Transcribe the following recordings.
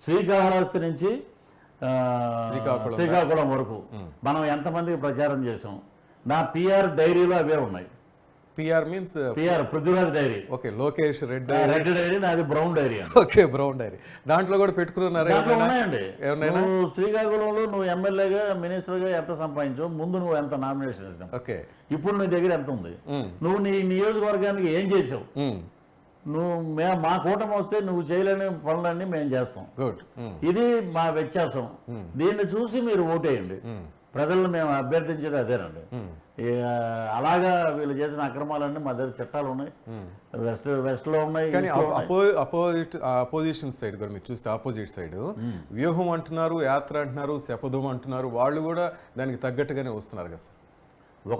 శ్రీకాళహస్తి నుంచి శ్రీకాకుళం వరకు మనం ఎంతమందికి ప్రచారం చేసాం. నా పిఆర్ డైరీలో అవే ఉన్నాయి. PR means PR Prithviraj diary. Okay, Lokesh red diary, నాది brown diary. Okay, brown diary. దాంట్లో కూడా పెట్టుకున్నారా? ఉన్నాయండి. నువ్వు శ్రీకాకుళంలో నువ్వు ఎమ్మెల్యేగా మినిస్టర్గా ఎంత సంపాదించావు, ముందు నువ్వు ఎంత నామినేషన్ ఇచ్చినావు, ఓకే, ఇప్పుడు నీ దగ్గర ఎంత ఉంది, నువ్వు నీ నియోజకవర్గానికి ఏం చేసావు, నువ్వు మా కూటమి వస్తే నువ్వు చేయలేని పనులన్నీ మేము చేస్తాం. గుడ్. ఇది మా వ్యత్యాసం. దీన్ని చూసి మీరు ఓటేయండి. ప్రజలను మేము అభ్యర్థించేది అదేనండి. అలాగా వీళ్ళు చేసిన అక్రమాలన్నీ మా దగ్గర చట్టాలు ఉన్నాయి, వెస్ట్ లో ఉన్నాయి. కానీ అపోజిషన్ సైడ్ కూడా మీరు చూస్తే ఆపోజిట్ సైడ్ వ్యూహం అంటున్నారు, యాత్ర అంటున్నారు, శపథం అంటున్నారు. వాళ్ళు కూడా దానికి తగ్గట్టుగానే వస్తున్నారు కదా సార్.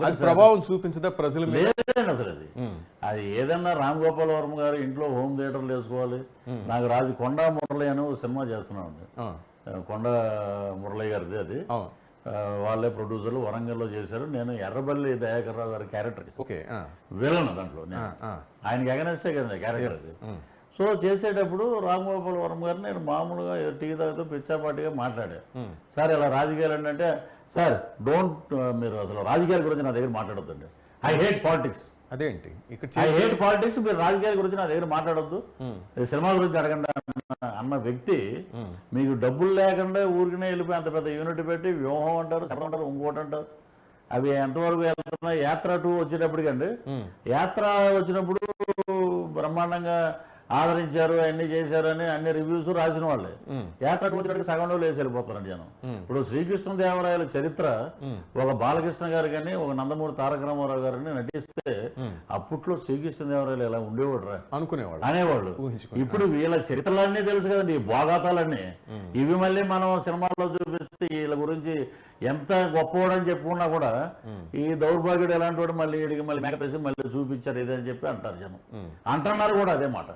అది ప్రభావం చూపించదా ప్రజల మీద? లేదండి అసలు. అది ఏదన్నా రామ్ గోపాల్ వర్మ గారు ఇంట్లో హోమ్ థియేటర్లు వేసుకోవాలి. నాకు కొండా మురళి అని సినిమా చేస్తున్నామండి. కొండ మురళి గారిది అది. వాళ్ళే ప్రొడ్యూసర్లు, వరంగల్లో చేశారు. నేను ఎర్రబల్లి దయాకర్ రావు గారి క్యారెక్టర్ విలన్ దాంట్లో. ఆయనకి అగనెస్టే కదా క్యారెక్టర్ అది. సో చేసేటప్పుడు రామ్ గోపాల్ వర్మ గారిని నేను మామూలుగా టీ తాగుతూ పిచ్చాపాటిగా మాట్లాడా. సార్ ఇలా రాజకీయాలు అంటే, సార్ మీరు అసలు రాజకీయాల గురించి నా దగ్గర మాట్లాడొద్దండి, ఐ హేట్ పాలిటిక్స్. అదేంటి ఐ హేట్ పాలిటిక్స్, మీరు రాజకీయాల గురించి నా దగ్గర మాట్లాడొద్దు, సినిమా గురించి అడగండి అన్న వ్యక్తి మీకు డబ్బులు లేకుండా ఊరికనే వెళ్ళిపోయి అంత పెద్ద యూనిట్ పెట్టి వ్యూహం అంటారు, శబ్దం అంటారు, ఇంకోటి అంటారు. అవి ఎంతవరకు వెళ్తున్నా. యాత్ర 2 వచ్చేటప్పటికండి, యాత్ర వచ్చినప్పుడు బ్రహ్మాండంగా ఆదరించారు, అన్ని చేశారని అన్ని రివ్యూస్ రాసిన వాళ్ళే. యాత్ర వచ్చేటప్పటికి సగంలో లేసి వెళ్ళిపోతారండి జనం. ఇప్పుడు శ్రీకృష్ణదేవరాయల చరిత్ర ఒక బాలకృష్ణ గారు కానీ ఒక నందమూరి తారక రామారావు గారిని నటిస్తే అప్పట్లో శ్రీకృష్ణదేవరాయలు ఎలా ఉండేవాడు రా అనుకునేవాడు, అనేవాళ్ళు. ఇప్పుడు వీళ్ళ చరిత్రలన్నీ తెలుసు కదండి, ఈ భోగాతాలన్నీ. ఇవి మళ్ళీ మనం సినిమాల్లో చూపిస్తే వీళ్ళ గురించి ఎంత గొప్పవాడని చెప్పుకున్నా కూడా ఈ దౌర్భాగ్యుడు ఎలాంటి వాడు మళ్ళీ వీడికి మళ్ళీ మేకపేసి మళ్ళీ చూపించారు ఇదని చెప్పి అంటారు జనం. అంటున్నారు కూడా అదే మాట.